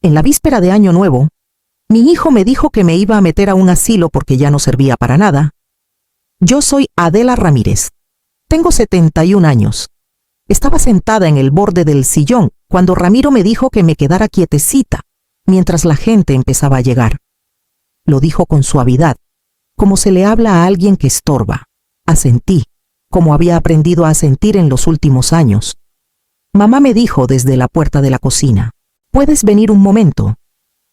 En la víspera de Año Nuevo, mi hijo me dijo que me iba a meter a un asilo porque ya no servía para nada. Yo soy Adela Ramírez. Tengo 71 años. Estaba sentada en el borde del sillón cuando Ramiro me dijo que me quedara quietecita mientras la gente empezaba a llegar. Lo dijo con suavidad, como se le habla a alguien que estorba. Asentí, como había aprendido a sentir en los últimos años. Mamá me dijo desde la puerta de la cocina: «¿Puedes venir un momento?»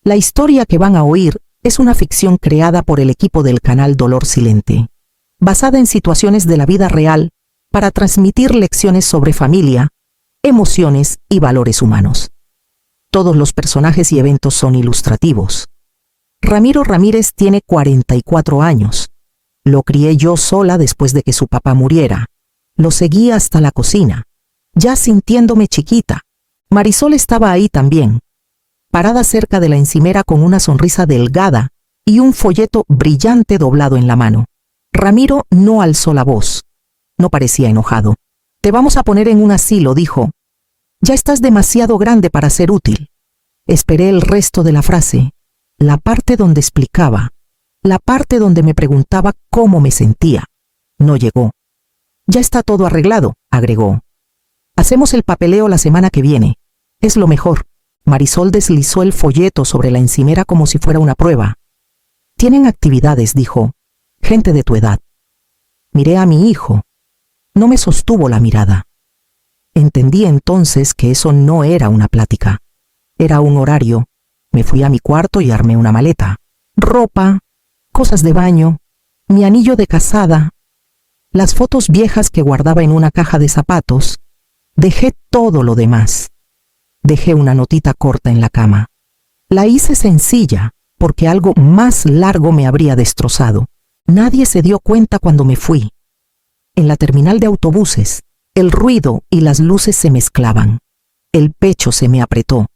La historia que van a oír es una ficción creada por el equipo del canal Dolor Silente, basada en situaciones de la vida real para transmitir lecciones sobre familia, emociones y valores humanos. Todos los personajes y eventos son ilustrativos. Ramiro Ramírez tiene 44 años. Lo crié yo sola después de que su papá muriera. Lo seguí hasta la cocina, ya sintiéndome chiquita. Marisol estaba ahí también, parada cerca de la encimera con una sonrisa delgada y un folleto brillante doblado en la mano. Ramiro no alzó la voz. No parecía enojado. «Te vamos a poner en un asilo», dijo. «Ya estás demasiado grande para ser útil». Esperé el resto de la frase, la parte donde explicaba, la parte donde me preguntaba cómo me sentía. No llegó. «Ya está todo arreglado», agregó. «Hacemos el papeleo la semana que viene. Es lo mejor». Marisol deslizó el folleto sobre la encimera como si fuera una prueba. «Tienen actividades», dijo. «Gente de tu edad». Miré a mi hijo. No me sostuvo la mirada. Entendí entonces que eso no era una plática. Era un horario. Me fui a mi cuarto y armé una maleta. Ropa, cosas de baño, mi anillo de casada, las fotos viejas que guardaba en una caja de zapatos. Dejé todo lo demás. Dejé una notita corta en la cama. La hice sencilla, porque algo más largo me habría destrozado. Nadie se dio cuenta cuando me fui. En la terminal de autobuses, el ruido y las luces se mezclaban. El pecho se me apretó.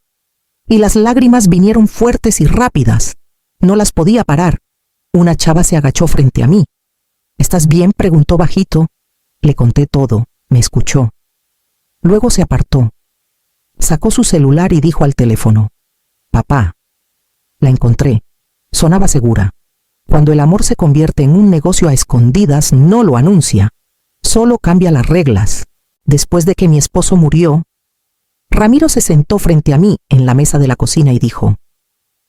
Y las lágrimas vinieron fuertes y rápidas. No las podía parar. Una chava se agachó frente a mí. «¿Estás bien?», preguntó bajito. Le conté todo. Me escuchó. Luego se apartó. Sacó su celular y dijo al teléfono: «Papá». La encontré. Sonaba segura. Cuando el amor se convierte en un negocio a escondidas, no lo anuncia. Solo cambia las reglas. Después de que mi esposo murió, Ramiro se sentó frente a mí en la mesa de la cocina y dijo: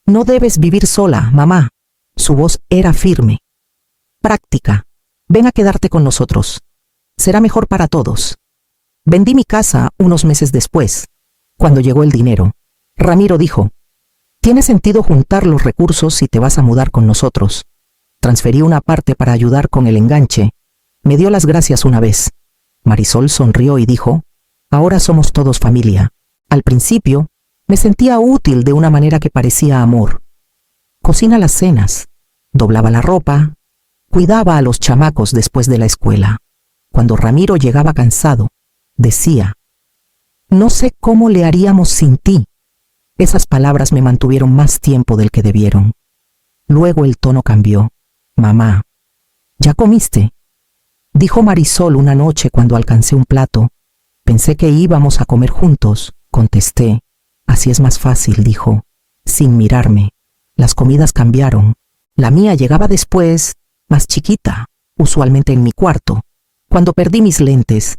«No debes vivir sola, mamá». Su voz era firme. «Práctica. Ven a quedarte con nosotros. Será mejor para todos». Vendí mi casa unos meses después. Cuando llegó el dinero, Ramiro dijo: «Tiene sentido juntar los recursos si te vas a mudar con nosotros». Transferí una parte para ayudar con el enganche. Me dio las gracias una vez. Marisol sonrió y dijo: «Ahora somos todos familia». Al principio, me sentía útil de una manera que parecía amor. Cocina las cenas, doblaba la ropa, cuidaba a los chamacos después de la escuela. Cuando Ramiro llegaba cansado, decía: «No sé cómo le haríamos sin ti». Esas palabras me mantuvieron más tiempo del que debieron. Luego el tono cambió. «Mamá, ¿ya comiste?», dijo Marisol una noche cuando alcancé un plato. «Pensé que íbamos a comer juntos», contesté. «Así es más fácil», dijo, sin mirarme. Las comidas cambiaron. La mía llegaba después, más chiquita, usualmente en mi cuarto. Cuando perdí mis lentes,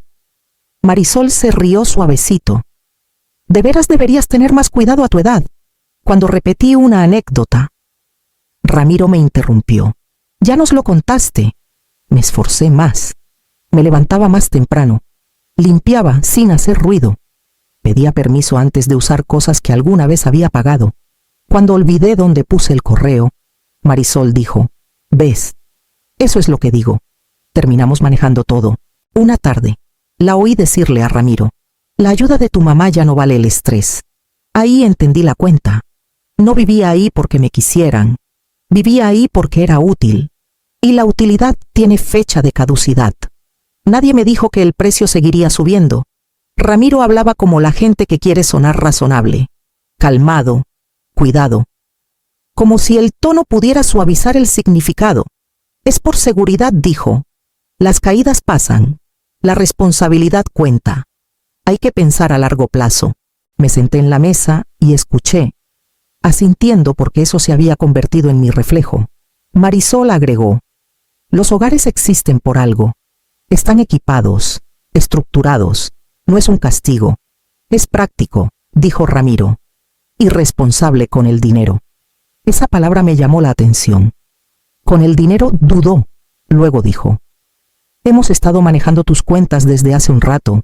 Marisol se rió suavecito. «De veras deberías tener más cuidado a tu edad». Cuando repetí una anécdota, Ramiro me interrumpió. «Ya nos lo contaste». Me esforcé más. Me levantaba más temprano. Limpiaba sin hacer ruido. Pedía permiso antes de usar cosas que alguna vez había pagado. Cuando olvidé dónde puse el correo, Marisol dijo: «¿Ves? Eso es lo que digo». Terminamos manejando todo. Una tarde, la oí decirle a Ramiro: «La ayuda de tu mamá ya no vale el estrés». Ahí entendí la cuenta. No vivía ahí porque me quisieran. Vivía ahí porque era útil. Y la utilidad tiene fecha de caducidad. Nadie me dijo que el precio seguiría subiendo. Ramiro hablaba como la gente que quiere sonar razonable. Calmado, cuidado. Como si el tono pudiera suavizar el significado. «Es por seguridad», dijo. «Las caídas pasan. La responsabilidad cuenta. Hay que pensar a largo plazo». Me senté en la mesa y escuché. Asintiendo porque eso se había convertido en mi reflejo, Marisol agregó: los hogares existen por algo. Están equipados, estructurados. No es un castigo. Es práctico, dijo Ramiro. Irresponsable con el dinero. Esa palabra me llamó la atención. Con el dinero dudó. Luego dijo: hemos estado manejando tus cuentas desde hace un rato.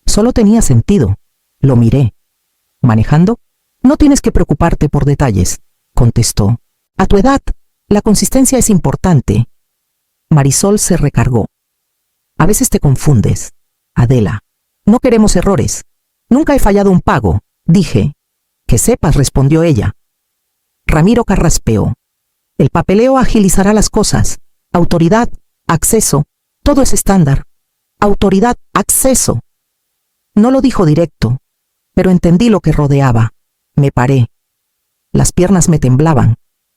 Solo tenía sentido. Lo miré. ¿Manejando? No tienes que preocuparte por detalles, contestó. A tu edad, la consistencia es importante. Marisol se recargó. A veces te confundes, Adela. No queremos errores. Nunca he fallado un pago, dije. Que sepas, respondió ella. Ramiro carraspeó. El papeleo agilizará las cosas. Autoridad, acceso, todo es estándar. Autoridad, acceso. No lo dijo directo, pero entendí lo que rodeaba. Me paré. Las piernas me temblaban.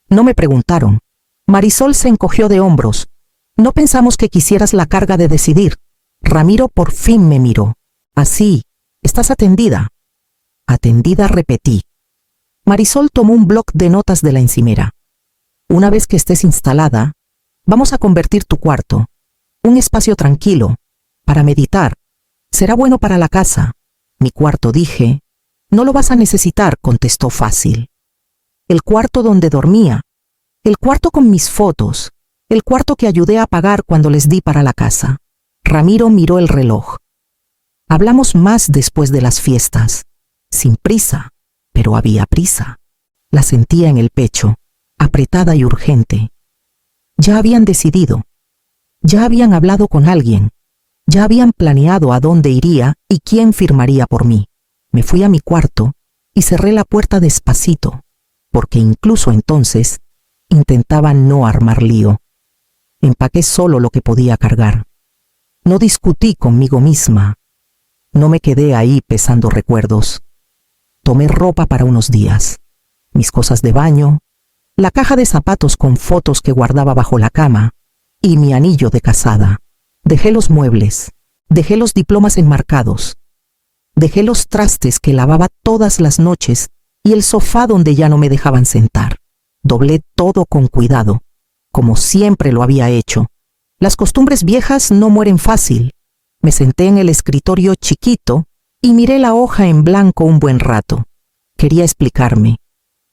No me preguntaron. Marisol se encogió de hombros. No pensamos que quisieras la carga de decidir. Ramiro por fin me miró. Así, ¿estás atendida? Atendida, repetí. Marisol tomó un bloc de notas de la encimera. Una vez que estés instalada, vamos a convertir tu cuarto. Un espacio tranquilo, para meditar. Será bueno para la casa. Mi cuarto, dije. No lo vas a necesitar, contestó fácil. El cuarto donde dormía. El cuarto con mis fotos. El cuarto que ayudé a pagar cuando les di para la casa. Ramiro miró el reloj. Hablamos más después de las fiestas. Sin prisa, pero había prisa. La sentía en el pecho, apretada y urgente. Ya habían decidido. Ya habían hablado con alguien. Ya habían planeado a dónde iría y quién firmaría por mí. Me fui a mi cuarto y cerré la puerta despacito, porque incluso entonces intentaba no armar lío. Empaqué solo lo que podía cargar. No discutí conmigo misma. No me quedé ahí pesando recuerdos. Tomé ropa para unos días, mis cosas de baño, la caja de zapatos con fotos que guardaba bajo la cama y mi anillo de casada. Dejé los muebles, dejé los diplomas enmarcados, dejé los trastes que lavaba todas las noches y el sofá donde ya no me dejaban sentar. Doblé todo con cuidado, como siempre lo había hecho. Las costumbres viejas no mueren fácil. Me senté en el escritorio chiquito y miré la hoja en blanco un buen rato. Quería explicarme.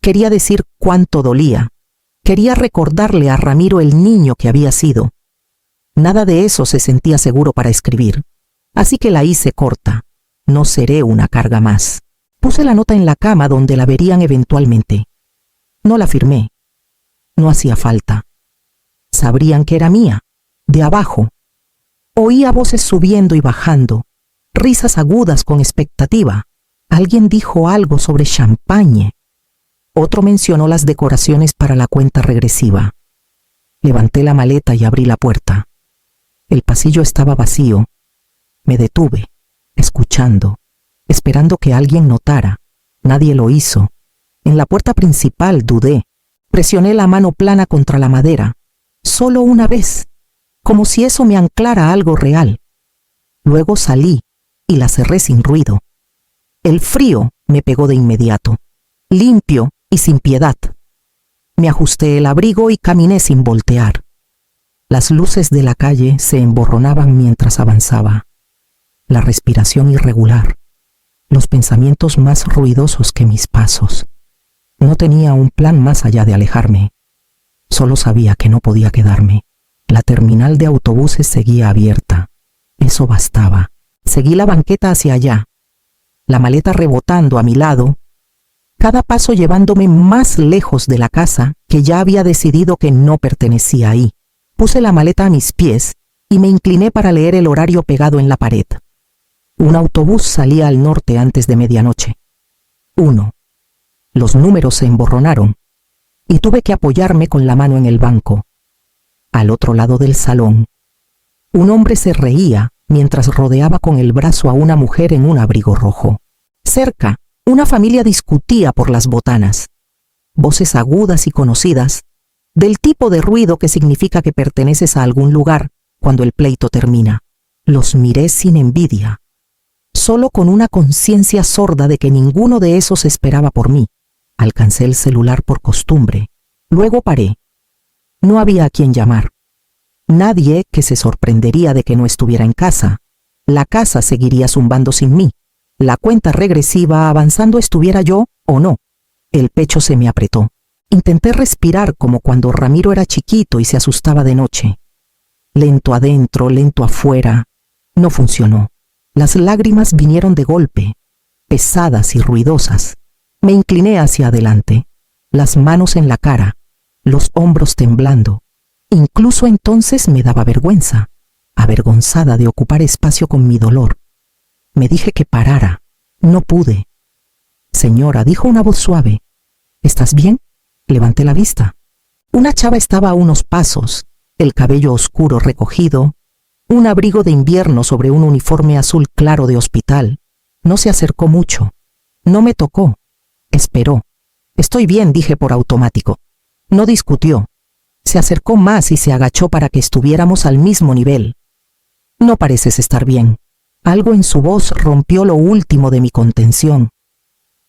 Quería decir cuánto dolía. Quería recordarle a Ramiro el niño que había sido. Nada de eso se sentía seguro para escribir. Así que la hice corta. No seré una carga más. Puse la nota en la cama donde la verían eventualmente. No la firmé. No hacía falta. Sabrían que era mía, de abajo. Oía voces subiendo y bajando, risas agudas con expectativa. Alguien dijo algo sobre champagne. Otro mencionó las decoraciones para la cuenta regresiva. Levanté la maleta y abrí la puerta. El pasillo estaba vacío. Me detuve, escuchando, esperando que alguien notara. Nadie lo hizo. En la puerta principal dudé. Presioné la mano plana contra la madera. Solo una vez, como si eso me anclara a algo real. Luego salí y la cerré sin ruido. El frío me pegó de inmediato, limpio y sin piedad. Me ajusté el abrigo y caminé sin voltear. Las luces de la calle se emborronaban mientras avanzaba. La respiración irregular, los pensamientos más ruidosos que mis pasos. No tenía un plan más allá de alejarme. Solo sabía que no podía quedarme. La terminal de autobuses seguía abierta. Eso bastaba. Seguí la banqueta hacia allá, la maleta rebotando a mi lado, cada paso llevándome más lejos de la casa que ya había decidido que no pertenecía ahí. Puse la maleta a mis pies y me incliné para leer el horario pegado en la pared. Un autobús salía al norte antes de medianoche. 1. Los números se emborronaron y tuve que apoyarme con la mano en el banco. Al otro lado del salón, un hombre se reía mientras rodeaba con el brazo a una mujer en un abrigo rojo. Cerca, una familia discutía por las botanas. Voces agudas y conocidas, del tipo de ruido que significa que perteneces a algún lugar cuando el pleito termina. Los miré sin envidia, solo con una conciencia sorda de que ninguno de esos esperaba por mí. Alcancé el celular por costumbre. Luego paré. No había a quien llamar. Nadie que se sorprendería de que no estuviera en casa. La casa seguiría zumbando sin mí. La cuenta regresiva avanzando estuviera yo o no. El pecho se me apretó. Intenté respirar como cuando Ramiro era chiquito y se asustaba de noche. Lento adentro, lento afuera. No funcionó. Las lágrimas vinieron de golpe, pesadas y ruidosas. Me incliné hacia adelante, las manos en la cara, los hombros temblando. Incluso entonces me daba vergüenza, avergonzada de ocupar espacio con mi dolor. Me dije que parara. No pude. Señora, dijo una voz suave. ¿Estás bien? Levanté la vista. Una chava estaba a unos pasos, el cabello oscuro recogido, un abrigo de invierno sobre un uniforme azul claro de hospital. No se acercó mucho. No me tocó. Esperó. Estoy bien, dije por automático. No discutió. Se acercó más y se agachó para que estuviéramos al mismo nivel. No pareces estar bien. Algo en su voz rompió lo último de mi contención.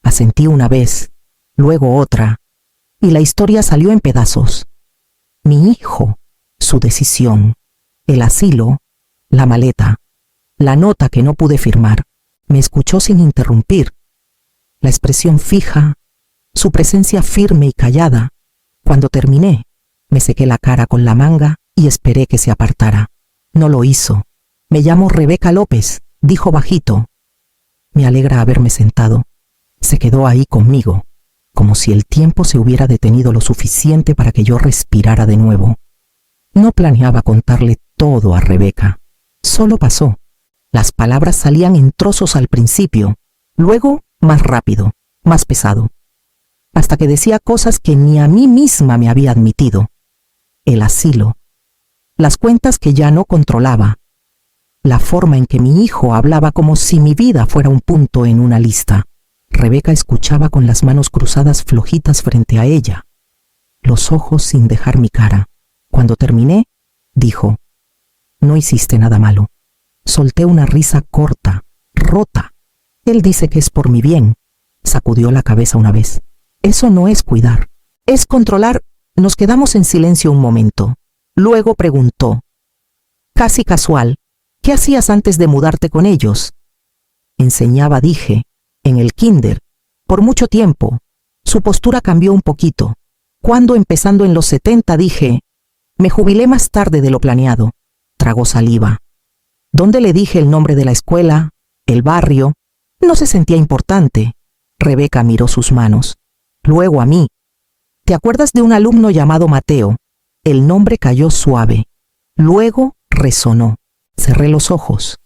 Asentí una vez, luego otra, y la historia salió en pedazos. Mi hijo, su decisión, el asilo, la maleta, la nota que no pude firmar. Me escuchó sin interrumpir. La expresión fija, su presencia firme y callada. Cuando terminé, me sequé la cara con la manga y esperé que se apartara. No lo hizo. Me llamo Rebeca López, dijo bajito. Me alegra haberme sentado. Se quedó ahí conmigo, como si el tiempo se hubiera detenido lo suficiente para que yo respirara de nuevo. No planeaba contarle todo a Rebeca. Solo pasó. Las palabras salían en trozos al principio, luego más rápido, más pesado, hasta que decía cosas que ni a mí misma me había admitido. El asilo, las cuentas que ya no controlaba, la forma en que mi hijo hablaba como si mi vida fuera un punto en una lista. Rebeca escuchaba con las manos cruzadas flojitas frente a ella, los ojos sin dejar mi cara. Cuando terminé, dijo, no hiciste nada malo. Solté una risa corta, rota. Él dice que es por mi bien. Sacudió la cabeza una vez. Eso no es cuidar, es controlar. Nos quedamos en silencio un momento. Luego preguntó, casi casual, ¿qué hacías antes de mudarte con ellos? Enseñaba, dije, en el kinder, por mucho tiempo. Su postura cambió un poquito. Cuando empezando en los 70 dije, me jubilé más tarde de lo planeado. Tragó saliva. ¿Dónde le dije el nombre de la escuela, el barrio? No se sentía importante. Rebeca miró sus manos. Luego a mí. ¿Te acuerdas de un alumno llamado Mateo? El nombre cayó suave. Luego resonó. Cerré los ojos.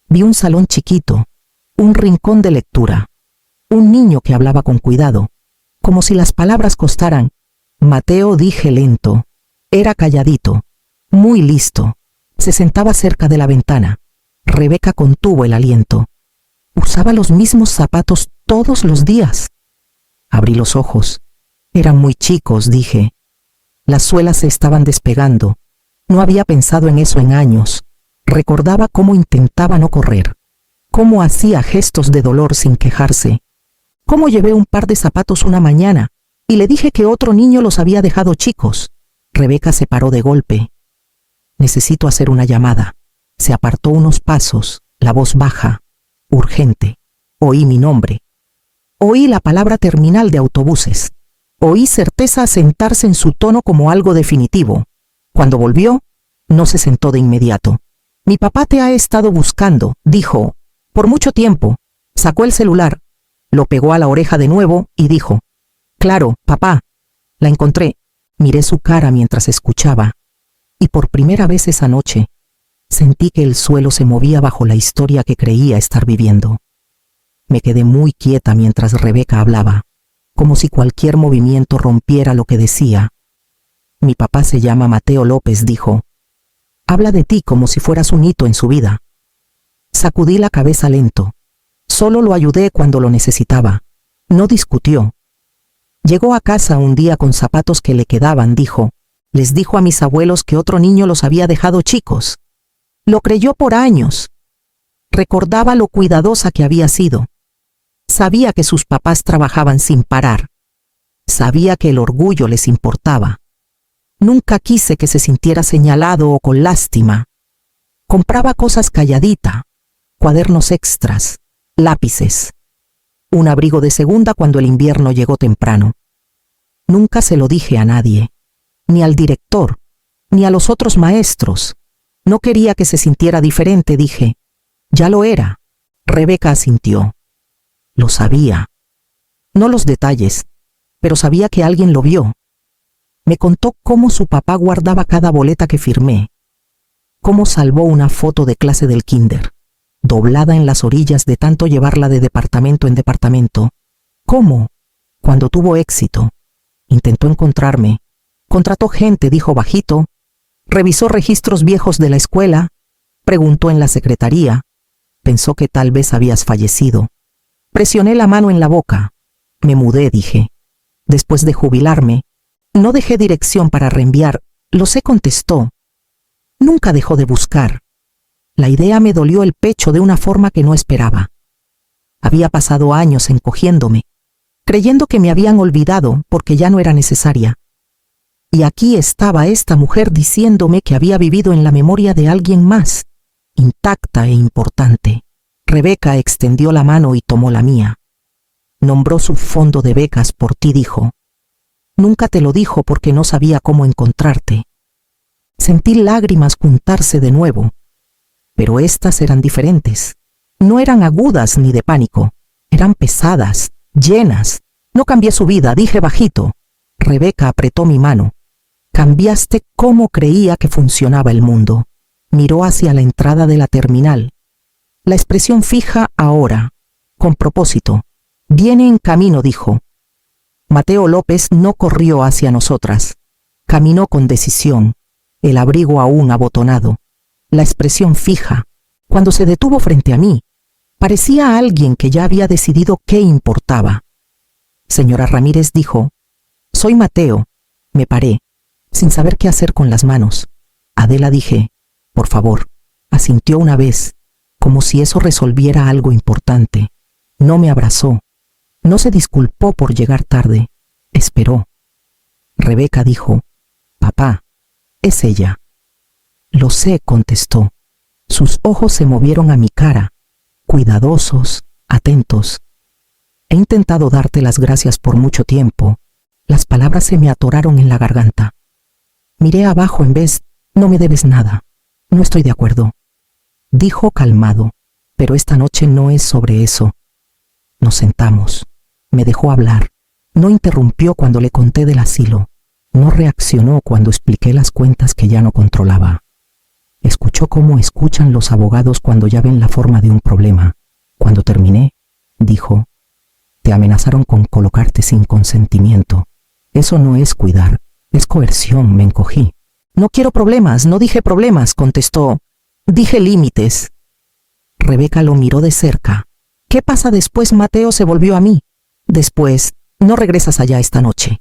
Vi un salón chiquito, un rincón de lectura, un niño que hablaba con cuidado, como si las palabras costaran. Mateo, dije lento. Era calladito, muy listo. Se sentaba cerca de la ventana. Rebeca contuvo el aliento. Usaba los mismos zapatos todos los días. Abrí los ojos. Eran muy chicos, dije. Las suelas se estaban despegando. No había pensado en eso en años. Recordaba cómo intentaba no correr, cómo hacía gestos de dolor sin quejarse, cómo llevé un par de zapatos una mañana y le dije que otro niño los había dejado chicos. Rebeca se paró de golpe. Necesito hacer una llamada. Se apartó unos pasos, la voz baja, urgente. Oí mi nombre. Oí la palabra terminal de autobuses. Oí certeza asentarse en su tono como algo definitivo. Cuando volvió, no se sentó de inmediato. Mi papá te ha estado buscando, dijo, por mucho tiempo. Sacó el celular, lo pegó a la oreja de nuevo y dijo, claro, papá, la encontré. Miré su cara mientras escuchaba, y por primera vez esa noche, sentí que el suelo se movía bajo la historia que creía estar viviendo. Me quedé muy quieta mientras Rebeca hablaba, como si cualquier movimiento rompiera lo que decía. Mi papá se llama Mateo López, dijo. Habla de ti como si fueras un hito en su vida. Sacudí la cabeza lento. Solo lo ayudé cuando lo necesitaba. No discutió. Llegó a casa un día con zapatos que le quedaban, dijo. Les dijo a mis abuelos que otro niño los había dejado chicos. Lo creyó por años. Recordaba lo cuidadosa que había sido. Sabía que sus papás trabajaban sin parar. Sabía que el orgullo les importaba. Nunca quise que se sintiera señalado o con lástima. Compraba cosas calladita, cuadernos extras, lápices. Un abrigo de segunda cuando el invierno llegó temprano. Nunca se lo dije a nadie, ni al director, ni a los otros maestros. No quería que se sintiera diferente, dije. Ya lo era. Rebeca asintió. Lo sabía. No los detalles, pero sabía que alguien lo vio. Me contó cómo su papá guardaba cada boleta que firmé, cómo salvó una foto de clase del kinder, doblada en las orillas de tanto llevarla de departamento en departamento, cómo, cuando tuvo éxito, intentó encontrarme, contrató gente, dijo bajito, revisó registros viejos de la escuela, preguntó en la secretaría, pensó que tal vez habías fallecido. Presioné la mano en la boca. Me mudé, dije. Después de jubilarme, no dejé dirección para reenviar. Lo sé, contestó. Nunca dejó de buscar. La idea me dolió el pecho de una forma que no esperaba. Había pasado años encogiéndome, creyendo que me habían olvidado porque ya no era necesaria. Y aquí estaba esta mujer diciéndome que había vivido en la memoria de alguien más, intacta e importante. Rebeca extendió la mano y tomó la mía. Nombró su fondo de becas por ti, dijo. Nunca te lo dijo porque no sabía cómo encontrarte. Sentí lágrimas juntarse de nuevo, pero estas eran diferentes. No eran agudas ni de pánico, eran pesadas, llenas. No cambié su vida, dije bajito. Rebeca apretó mi mano. Cambiaste cómo creía que funcionaba el mundo. Miró hacia la entrada de la terminal. La expresión fija ahora, con propósito. Viene en camino, dijo. Mateo López no corrió hacia nosotras. Caminó con decisión, el abrigo aún abotonado. La expresión fija. Cuando se detuvo frente a mí, parecía alguien que ya había decidido qué importaba. Señora Ramírez, dijo. Soy Mateo. Me paré, sin saber qué hacer con las manos. Adela, dije. Por favor. Asintió una vez, como si eso resolviera algo importante. No me abrazó. No se disculpó por llegar tarde. Esperó. Rebeca dijo, papá, es ella. Lo sé, contestó. Sus ojos se movieron a mi cara, cuidadosos, atentos. He intentado darte las gracias por mucho tiempo. Las palabras se me atoraron en la garganta. Miré abajo en vez, no me debes nada. No estoy de acuerdo. Dijo calmado, pero esta noche no es sobre eso. Nos sentamos. Me dejó hablar. No interrumpió cuando le conté del asilo. No reaccionó cuando expliqué las cuentas que ya no controlaba. Escuchó cómo escuchan los abogados cuando ya ven la forma de un problema. Cuando terminé, dijo, te amenazaron con colocarte sin consentimiento. Eso no es cuidar, es coerción, me encogí. No quiero problemas, no dije problemas, contestó. Dije límites. Rebeca lo miró de cerca. ¿Qué pasa después? Mateo se volvió a mí. Después, no regresas allá esta noche.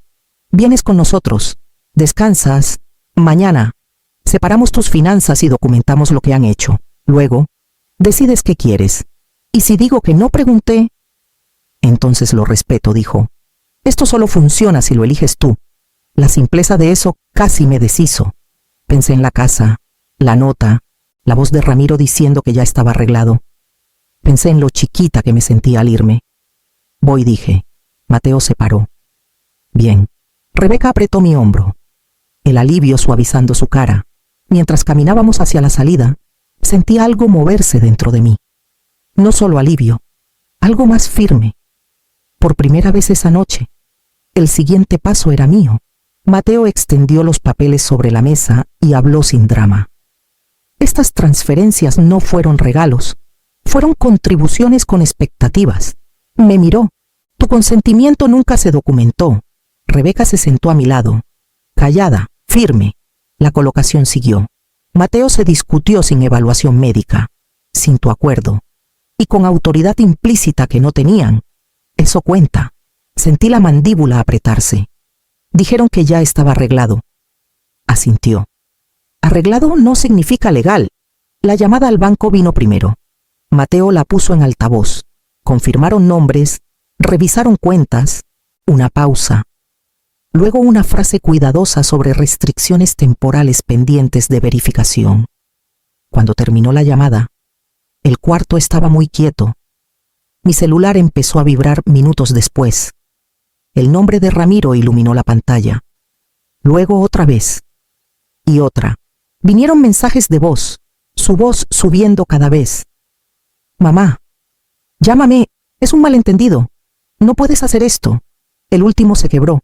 Vienes con nosotros. Descansas. Mañana. Separamos tus finanzas y documentamos lo que han hecho. Luego, decides qué quieres. Y si digo que no pregunté, entonces lo respeto, dijo. Esto solo funciona si lo eliges tú. La simpleza de eso casi me deshizo. Pensé en la casa, la nota, la voz de Ramiro diciendo que ya estaba arreglado. Pensé en lo chiquita que me sentía al irme. Voy, dije. Mateo se paró. Bien. Rebeca apretó mi hombro, el alivio suavizando su cara. Mientras caminábamos hacia la salida, sentí algo moverse dentro de mí. No solo alivio, algo más firme. Por primera vez esa noche, el siguiente paso era mío. Mateo extendió los papeles sobre la mesa y habló sin drama. Estas transferencias no fueron regalos, fueron contribuciones con expectativas. Me miró. Tu consentimiento nunca se documentó. Rebeca se sentó a mi lado, callada, firme. La colocación siguió. Mateo se discutió sin evaluación médica, sin tu acuerdo, y con autoridad implícita que no tenían. Eso cuenta. Sentí la mandíbula apretarse. Dijeron que ya estaba arreglado. Asintió. Arreglado no significa legal. La llamada al banco vino primero. Mateo la puso en altavoz. Confirmaron nombres, revisaron cuentas. Una pausa. Luego una frase cuidadosa sobre restricciones temporales pendientes de verificación. Cuando terminó la llamada, el cuarto estaba muy quieto. Mi celular empezó a vibrar minutos después. El nombre de Ramiro iluminó la pantalla. Luego otra vez. Y otra. Vinieron mensajes de voz, su voz subiendo cada vez. Mamá, llámame, es un malentendido. No puedes hacer esto. El último se quebró.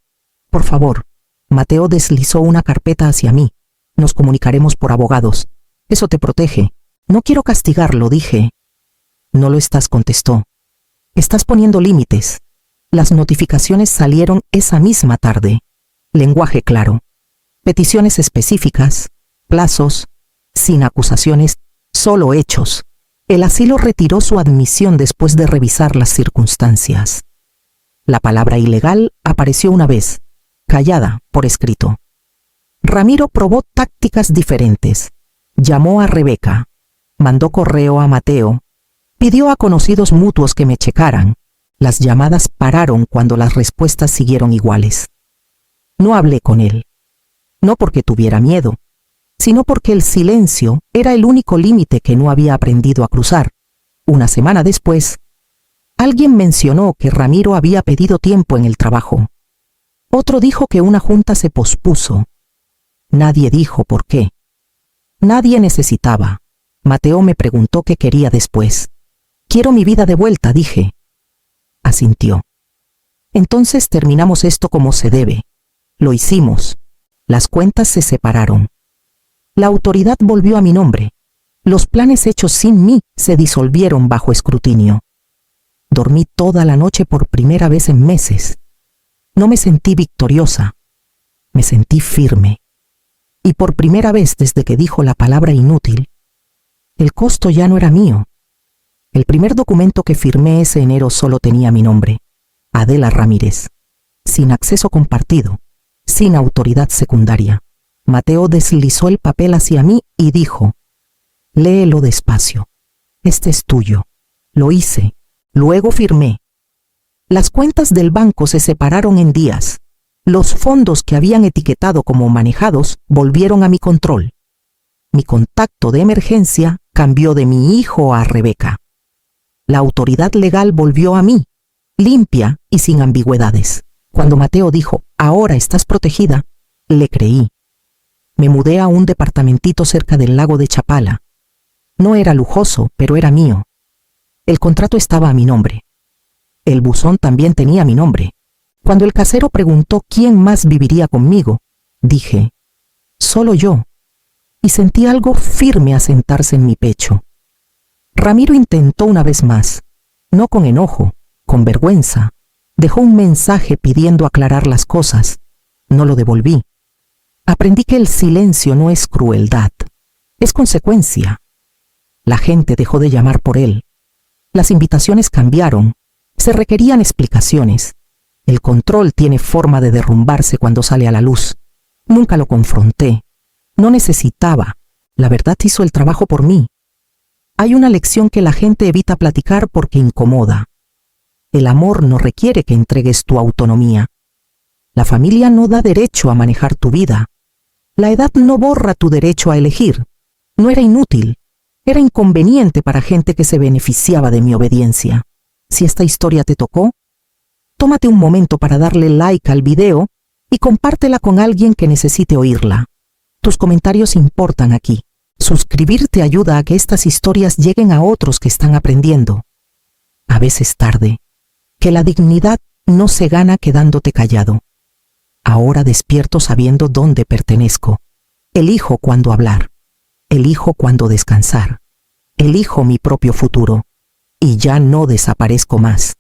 Por favor. Mateo deslizó una carpeta hacia mí. Nos comunicaremos por abogados. Eso te protege. No quiero castigarlo, dije. No lo estás, contestó. Estás poniendo límites. Las notificaciones salieron esa misma tarde. Lenguaje claro. Peticiones específicas, plazos, sin acusaciones, solo hechos. El asilo retiró su admisión después de revisar las circunstancias. La palabra ilegal apareció una vez, callada por escrito. Ramiro probó tácticas diferentes. Llamó a Rebeca, mandó correo a Mateo, pidió a conocidos mutuos que me checaran. Las llamadas pararon cuando las respuestas siguieron iguales. No hablé con él, no porque tuviera miedo, sino porque el silencio era el único límite que no había aprendido a cruzar. Una semana después, alguien mencionó que Ramiro había pedido tiempo en el trabajo. Otro dijo que una junta se pospuso. Nadie dijo por qué. Nadie necesitaba. Mateo me preguntó qué quería después. Quiero mi vida de vuelta, dije. Asintió. Entonces terminamos esto como se debe. Lo hicimos. Las cuentas se separaron. La autoridad volvió a mi nombre. Los planes hechos sin mí se disolvieron bajo escrutinio. Dormí toda la noche por primera vez en meses. No me sentí victoriosa. Me sentí firme. Y por primera vez desde que dijo la palabra inútil, el costo ya no era mío. El primer documento que firmé ese enero solo tenía mi nombre, Adela Ramírez, sin acceso compartido, sin autoridad secundaria. Mateo deslizó el papel hacia mí y dijo, léelo despacio. Este es tuyo. Lo hice. Luego firmé. Las cuentas del banco se separaron en días. Los fondos que habían etiquetado como manejados volvieron a mi control. Mi contacto de emergencia cambió de mi hijo a Rebeca. La autoridad legal volvió a mí, limpia y sin ambigüedades. Cuando Mateo dijo, ahora estás protegida, le creí. Me mudé a un departamentito cerca del lago de Chapala. No era lujoso, pero era mío. El contrato estaba a mi nombre. El buzón también tenía mi nombre. Cuando el casero preguntó quién más viviría conmigo, dije, solo yo. Y sentí algo firme asentarse en mi pecho. Ramiro intentó una vez más, no con enojo, con vergüenza. Dejó un mensaje pidiendo aclarar las cosas. No lo devolví. Aprendí que el silencio no es crueldad, es consecuencia. La gente dejó de llamar por él. Las invitaciones cambiaron. Se requerían explicaciones. El control tiene forma de derrumbarse cuando sale a la luz. Nunca lo confronté. No necesitaba. La verdad hizo el trabajo por mí. Hay una lección que la gente evita platicar porque incomoda. El amor no requiere que entregues tu autonomía. La familia no da derecho a manejar tu vida. La edad no borra tu derecho a elegir. No era inútil. Era inconveniente para gente que se beneficiaba de mi obediencia. Si esta historia te tocó, tómate un momento para darle like al video y compártela con alguien que necesite oírla. Tus comentarios importan aquí. Suscribirte ayuda a que estas historias lleguen a otros que están aprendiendo. A veces tarde. Que la dignidad no se gana quedándote callado. Ahora despierto sabiendo dónde pertenezco. Elijo cuándo hablar. Elijo cuándo descansar. Elijo mi propio futuro. Y ya no desaparezco más.